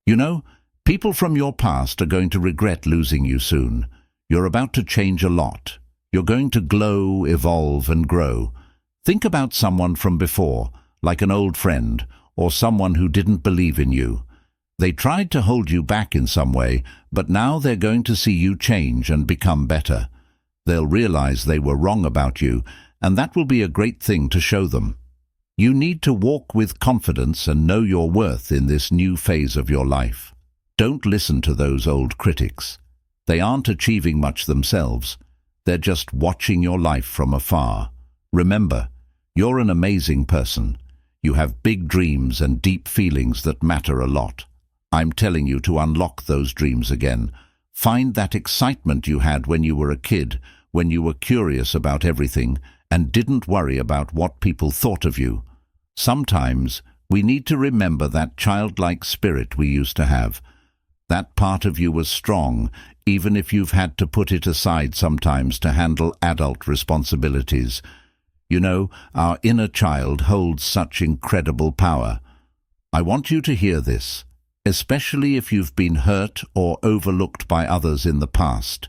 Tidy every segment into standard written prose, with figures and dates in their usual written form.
You know, people from your past are going to regret losing you soon. You're about to change a lot. You're going to glow, evolve, and grow. Think about someone from before, like an old friend, or someone who didn't believe in you. They tried to hold you back in some way, but now they're going to see you change and become better. They'll realize they were wrong about you, and that will be a great thing to show them. You need to walk with confidence and know your worth in this new phase of your life. Don't listen to those old critics. They aren't achieving much themselves. They're just watching your life from afar. Remember, you're an amazing person. You have big dreams and deep feelings that matter a lot. I'm telling you to unlock those dreams again. Find that excitement you had when you were a kid, when you were curious about everything and didn't worry about what people thought of you. Sometimes we need to remember that childlike spirit we used to have. That part of you was strong, even if you've had to put it aside sometimes to handle adult responsibilities. You know, our inner child holds such incredible power. I want you to hear this, especially if you've been hurt or overlooked by others in the past.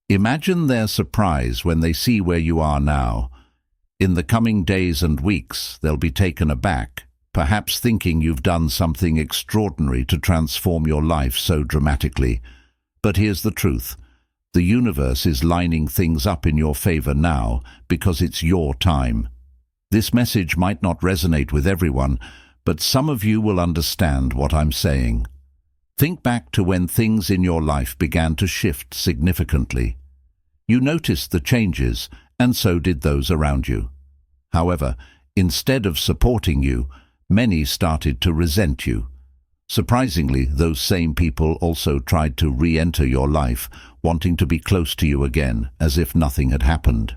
Imagine their surprise when they see where you are now. In the coming days and weeks, they'll be taken aback, perhaps thinking you've done something extraordinary to transform your life so dramatically. But here's the truth. The universe is lining things up in your favor now because it's your time. This message might not resonate with everyone, but some of you will understand what I'm saying. Think back to when things in your life began to shift significantly. You noticed the changes, and so did those around you. However, instead of supporting you, many started to resent you. Surprisingly, those same people also tried to re-enter your life, wanting to be close to you again, as if nothing had happened.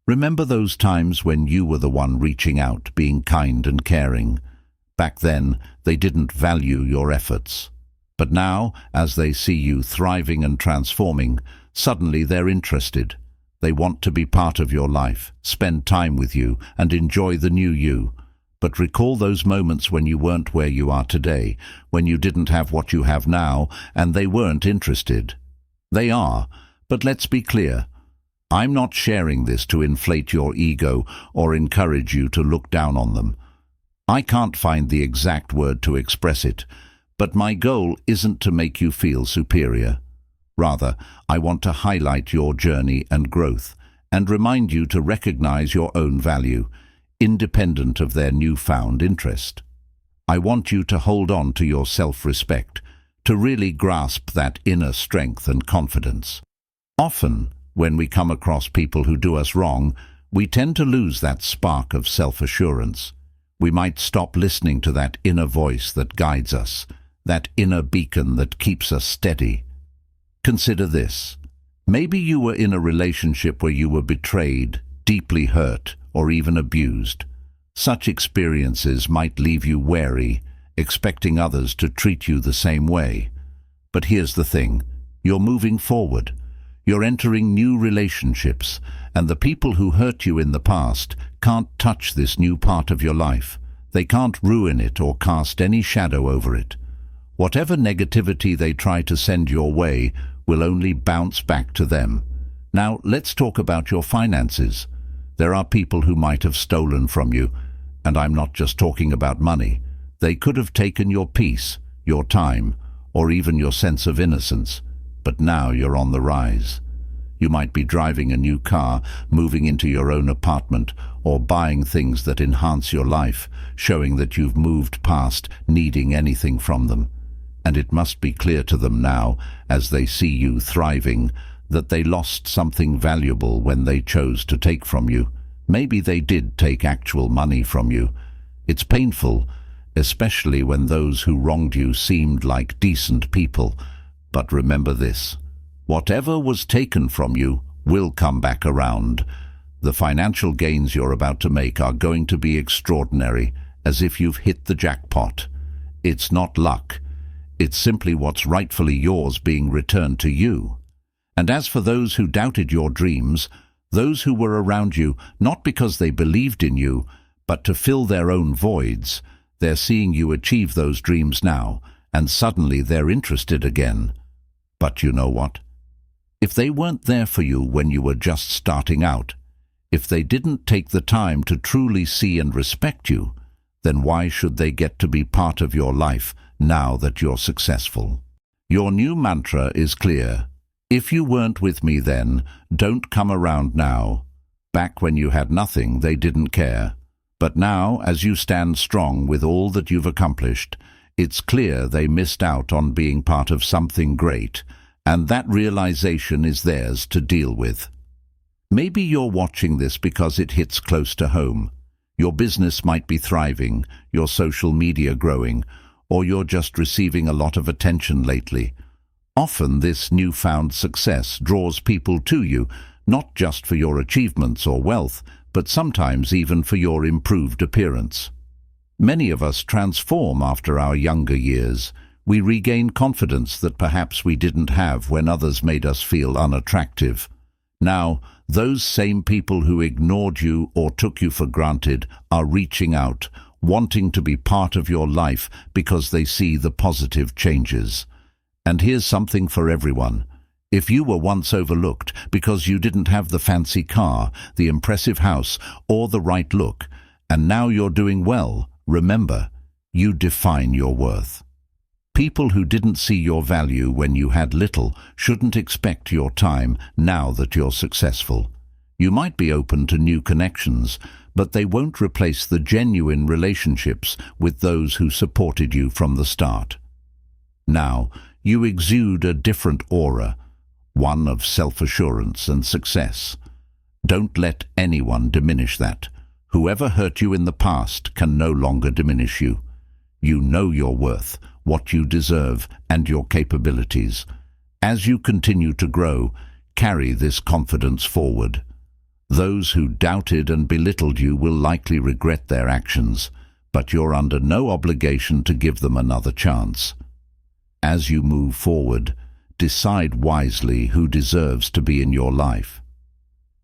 Remember those times when you were the one reaching out, being kind and caring? Back then, they didn't value your efforts. But now, as they see you thriving and transforming, suddenly they're interested. They want to be part of your life, spend time with you, and enjoy the new you. But recall those moments when you weren't where you are today, when you didn't have what you have now, and they weren't interested. They are, but let's be clear. I'm not sharing this to inflate your ego or encourage you to look down on them. I can't find the exact word to express it, but my goal isn't to make you feel superior. Rather, I want to highlight your journey and growth, and remind you to recognize your own value, independent of their newfound interest. I want you to hold on to your self-respect, to really grasp that inner strength and confidence. Often, when we come across people who do us wrong, we tend to lose that spark of self-assurance. We might stop listening to that inner voice that guides us, that inner beacon that keeps us steady. Consider this. Maybe you were in a relationship where you were betrayed, deeply hurt, or even abused. Such experiences might leave you wary, expecting others to treat you the same way. But here's the thing. You're moving forward. You're entering new relationships, and the people who hurt you in the past can't touch this new part of your life. They can't ruin it or cast any shadow over it. Whatever negativity they try to send your way will only bounce back to them. Now, let's talk about your finances. There are people who might have stolen from you, and I'm not just talking about money. They could have taken your peace, your time, or even your sense of innocence. But now you're on the rise. You might be driving a new car, moving into your own apartment, or buying things that enhance your life, showing that you've moved past needing anything from them. And it must be clear to them now, as they see you thriving, that they lost something valuable when they chose to take from you. Maybe they did take actual money from you. It's painful, especially when those who wronged you seemed like decent people. But remember this. Whatever was taken from you will come back around. The financial gains you're about to make are going to be extraordinary, as if you've hit the jackpot. It's not luck. It's simply what's rightfully yours being returned to you. And as for those who doubted your dreams, those who were around you not because they believed in you, but to fill their own voids, they're seeing you achieve those dreams now, and suddenly they're interested again. But you know what? If they weren't there for you when you were just starting out, if they didn't take the time to truly see and respect you, then why should they get to be part of your life now that you're successful? Your new mantra is clear. If you weren't with me then, don't come around now. Back when you had nothing, they didn't care. But now, as you stand strong with all that you've accomplished, it's clear they missed out on being part of something great, and that realization is theirs to deal with. Maybe you're watching this because it hits close to home. Your business might be thriving, your social media growing, or you're just receiving a lot of attention lately. Often this newfound success draws people to you, not just for your achievements or wealth, but sometimes even for your improved appearance. Many of us transform after our younger years. We regain confidence that perhaps we didn't have when others made us feel unattractive. Now, those same people who ignored you or took you for granted are reaching out, wanting to be part of your life because they see the positive changes. And here's something for everyone. If you were once overlooked because you didn't have the fancy car, the impressive house, or the right look, and now you're doing well, remember, you define your worth. People who didn't see your value when you had little shouldn't expect your time now that you're successful. You might be open to new connections, but they won't replace the genuine relationships with those who supported you from the start. Now, you exude a different aura, one of self-assurance and success. Don't let anyone diminish that. Whoever hurt you in the past can no longer diminish you. You know your worth, what you deserve, and your capabilities. As you continue to grow, carry this confidence forward. Those who doubted and belittled you will likely regret their actions, but you're under no obligation to give them another chance. As you move forward, decide wisely who deserves to be in your life.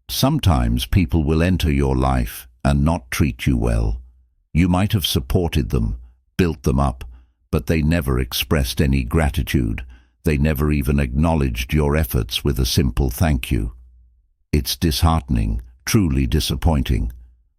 Sometimes people will enter your life and not treat you well. You might have supported them, built them up, but they never expressed any gratitude. They never even acknowledged your efforts with a simple thank you. It's disheartening, truly disappointing.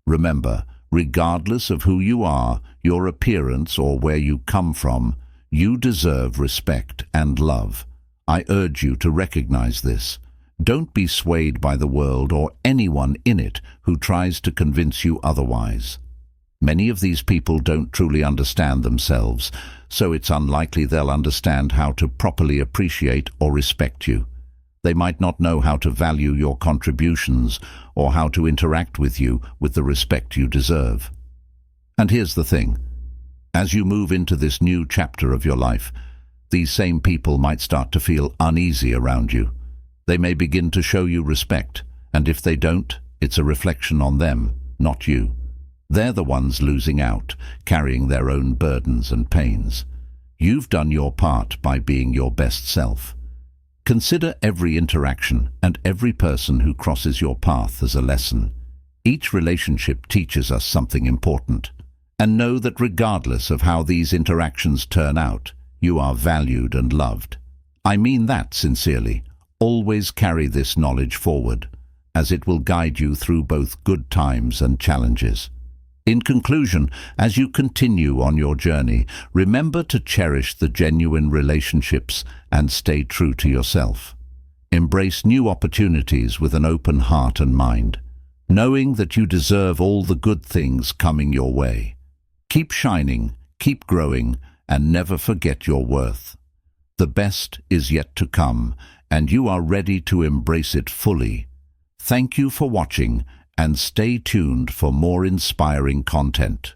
Remember, regardless of who you are, your appearance, or where you come from, you deserve respect and love. I urge you to recognize this. Don't be swayed by the world or anyone in it who tries to convince you otherwise. Many of these people don't truly understand themselves, so it's unlikely they'll understand how to properly appreciate or respect you. They might not know how to value your contributions or how to interact with you with the respect you deserve. And here's the thing. As you move into this new chapter of your life, these same people might start to feel uneasy around you. They may begin to show you respect, and if they don't, it's a reflection on them, not you. They're the ones losing out, carrying their own burdens and pains. You've done your part by being your best self. Consider every interaction and every person who crosses your path as a lesson. Each relationship teaches us something important. And know that regardless of how these interactions turn out, you are valued and loved. I mean that sincerely. Always carry this knowledge forward, as it will guide you through both good times and challenges. In conclusion, as you continue on your journey, remember to cherish the genuine relationships and stay true to yourself. Embrace new opportunities with an open heart and mind, knowing that you deserve all the good things coming your way. Keep shining, keep growing, and never forget your worth. The best is yet to come, and you are ready to embrace it fully. Thank you for watching, and stay tuned for more inspiring content.